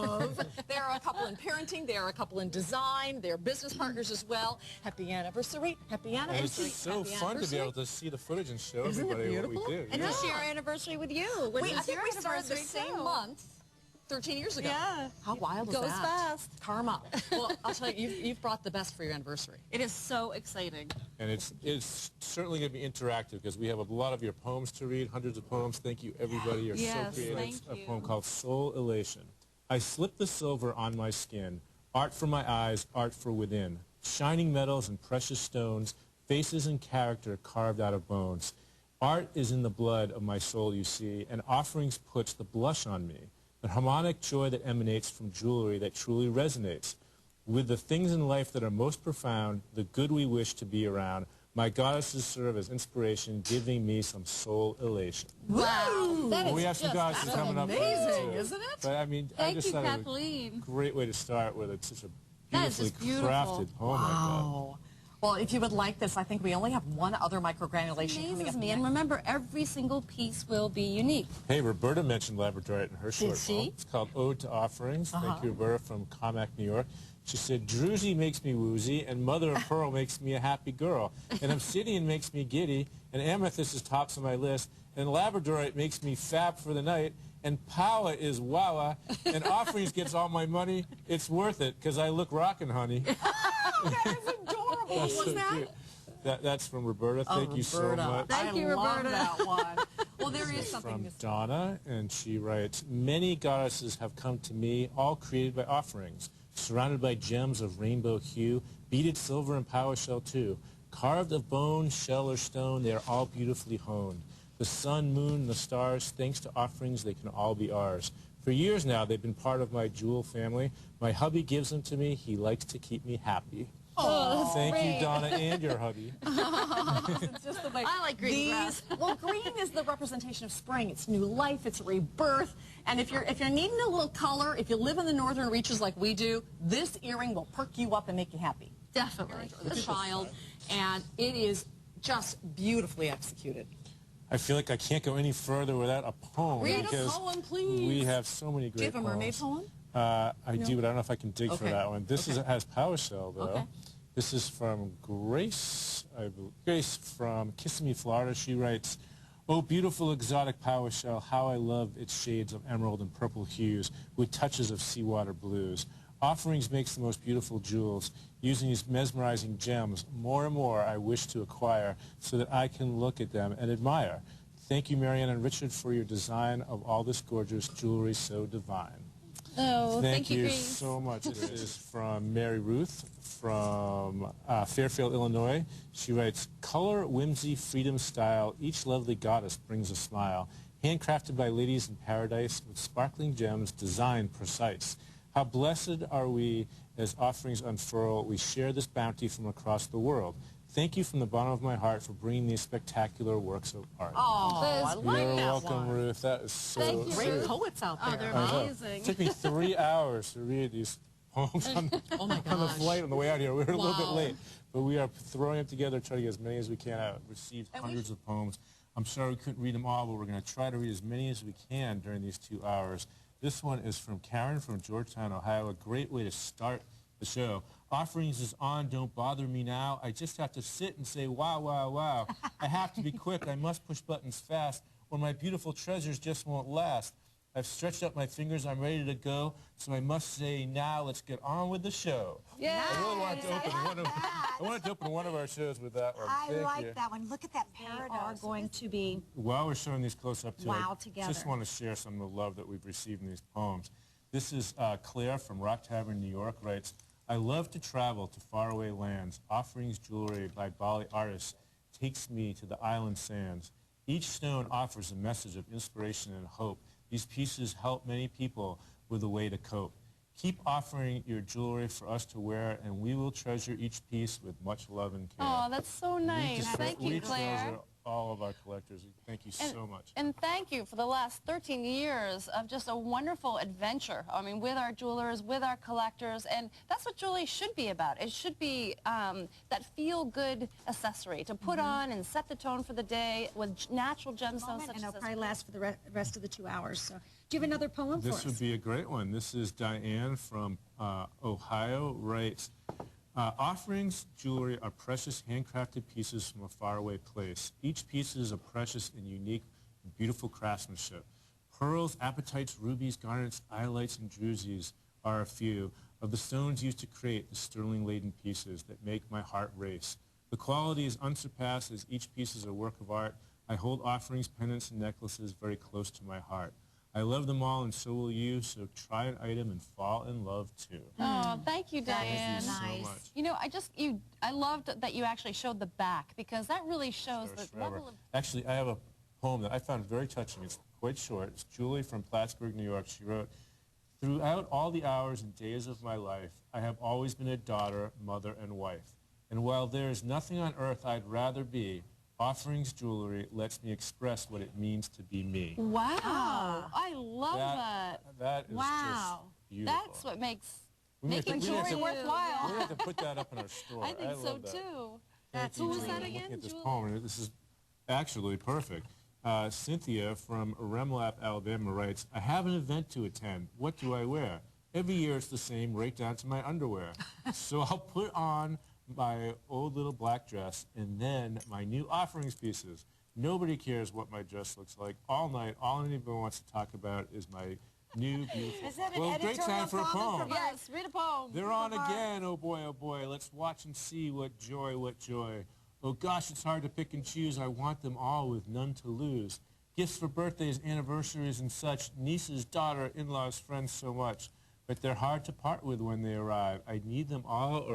love. They're a couple in parenting. They're a couple in design. They're business partners as well. Happy anniversary. Happy And anniversary. it's so Happy fun to be able to see the footage and show Isn't it everybody what we beautiful? do. And Yeah. this year our anniversary with you. I think we started the same month 13 years ago. Yeah. How wild is that? Goes fast. Karma. Well, I'll tell you, you've brought the best for your anniversary. It is so exciting. And it's certainly going to be interactive because we have a lot of your poems to read, hundreds of poems. Thank you, everybody. You're Yes, so creative. thank It's a you. poem called Soul Elation. I slip the silver on my skin, art for my eyes, art for within, shining metals and precious stones, faces and character carved out of bones. Art is in the blood of my soul, you see, and offerings puts the blush on me, the harmonic joy that emanates from jewelry that truly resonates. With the things in life that are most profound, the good we wish to be around, my goddesses serve as inspiration, giving me some soul elation. Wow. That is We have some just goddesses coming up. amazing, too. isn't it? But I mean, I Thank just you, thought it was Kathleen. a great way to start with it. Such a That is beautifully just beautiful. crafted poem like that. Wow. Well, if you would like this, I think we only have one other microgranulation coming Amazes up me. next. And remember, every single piece will be unique. Hey, Roberta mentioned Labradorite in her short she? poem. It's called Ode to Offerings. Thank you, Roberta, from Comac, New York. She said, Druzy makes me woozy, and Mother of Pearl makes me a happy girl, and Obsidian makes me giddy, and Amethyst is tops of my list, and Labradorite makes me fab for the night, and Power is wawa, and Offerings gets all my money. It's worth it, because I look rockin', honey. That is adorable. That's Was so that? cute. That's from Roberta. Thank you so Roberta. much. Thank you, I love Roberta. that one. Well, there is something From missing. Donna, and she writes, many goddesses have come to me, all created by offerings, surrounded by gems of rainbow hue, beaded silver and power shell too. Carved of bone, shell, or stone, they are all beautifully honed. The sun, moon, the stars, thanks to offerings, they can all be ours. For years now, they've been part of my jewel family. My hubby gives them to me. He likes to keep me happy. Oh, Thank you, great. Donna, and your hubby. It's just the way I like green grass. Well, green is the representation of spring. It's new life. It's rebirth. And if you're needing a little color, if you live in the northern reaches like we do, this earring will perk you up and make you happy. Definitely. The child, and it is just beautifully executed. I feel like I can't go any further without a poem. Read a because poem, please. we have so many great Do you have a mermaid poems. poem? I do, but I don't know if I can dig for Okay. that one. This has Power Shell, though. Okay. This is from Grace, Grace from Kissimmee, Florida. She writes, oh, beautiful exotic Power Shell, how I love its shades of emerald and purple hues with touches of seawater blues. Offerings makes the most beautiful jewels. Using these mesmerizing gems, more and more I wish to acquire so that I can look at them and admire. Thank you, Marianne and Richard, for your design of all this gorgeous jewelry so divine. Oh, Thank you Grace. so much. It is from Mary Ruth from Fairfield, Illinois. She writes, color, whimsy, freedom, style, each lovely goddess brings a smile. Handcrafted by ladies in paradise with sparkling gems, designed precise. How blessed are we as offerings unfurl. We share this bounty from across the world. Thank you from the bottom of my heart for bringing these spectacular works of art. Oh, That is I like You're that welcome, one. Ruth. That is so Thank you, Great Ruth. poets out Oh, there. they're I know. amazing. It took me 3 hours to read these poems on, Oh my on the gosh. flight on the way out here. We were a little bit Wow. late, but we are throwing them together, trying to get as many as we can out. Received And we hundreds of poems. I'm sorry we couldn't read them all, but we're going to try to read as many as we can during these 2 hours. This one is from Karen from Georgetown, Ohio. A great way to start the show. Offerings is on, don't bother me now. I just have to sit and say, wow, wow, wow. I have to be quick, I must push buttons fast, or my beautiful treasures just won't last. I've stretched out my fingers, I'm ready to go, so I must say now, let's get on with the show. Yeah. I really wanted to open one of our shows with that one. I Thank like you. that one. Look at that paradise. They are going to be While we're showing these close up too, wow I together. just want to share some of the love that we've received in these poems. This is Claire from Rock Tavern, New York, writes, I love to travel to faraway lands. Offerings jewelry by Bali artists takes me to the island sands. Each stone offers a message of inspiration and hope. These pieces help many people with a way to cope. Keep offering your jewelry for us to wear, and we will treasure each piece with much love and care. Oh, that's so nice. Thank you, We Claire. treasure all of our collectors. Thank you so much. And thank you for the last 13 years of just a wonderful adventure. I mean, with our jewelers, with our collectors, and that's what jewelry should be about. It should be that feel-good accessory to put on and set the tone for the day with natural gemstones such and as it'll this. probably last for the rest of the 2 hours. So Do you have another poem for us? This would be a great one. This is Diane from Ohio, writes, offerings jewelry are precious handcrafted pieces from a faraway place. Each piece is a precious and unique and beautiful craftsmanship. Pearls, apatites, rubies, garnets, iolites, and drusies are a few of the stones used to create the sterling-laden pieces that make my heart race. The quality is unsurpassed as each piece is a work of art. I hold offerings, pendants, and necklaces very close to my heart. I love them all, and so will you, so try an item and fall in love, too. Oh, thank you, Diane. Thank you Nice. so much. You know, I loved that you actually showed the back, because that really shows Stars the forever. level of... Actually, I have a poem that I found very touching. It's quite short. It's Julie from Plattsburgh, New York. She wrote, throughout all the hours and days of my life, I have always been a daughter, mother, and wife. And while there is nothing on earth I'd rather be, offerings jewelry lets me express what it means to be me. Wow. I love that. That is Wow. just beautiful. That's what makes We have to- making we have jewelry to- worthwhile. We have to put that up in our store. I think so, love that. too. That's Who was amazing. that I'm again, looking at this Julie? poem, and this is actually perfect. Cynthia from Remlap, Alabama writes, I have an event to attend. What do I wear? Every year it's the same, right down to my underwear. So I'll put on my old little black dress and then my new offerings pieces. Nobody cares what my dress looks like. All night, all anyone wants to talk about is my new beautiful... Is that an Well, great editorial time for a comment poem. from Yes, read a poem. They're on again, oh boy, let's watch and see what joy, what joy. Oh gosh, it's hard to pick and choose, I want them all with none to lose. Gifts for birthdays, anniversaries, and such, nieces, daughter, in-laws, friends, so much. But they're hard to part with when they arrive. I need them all, or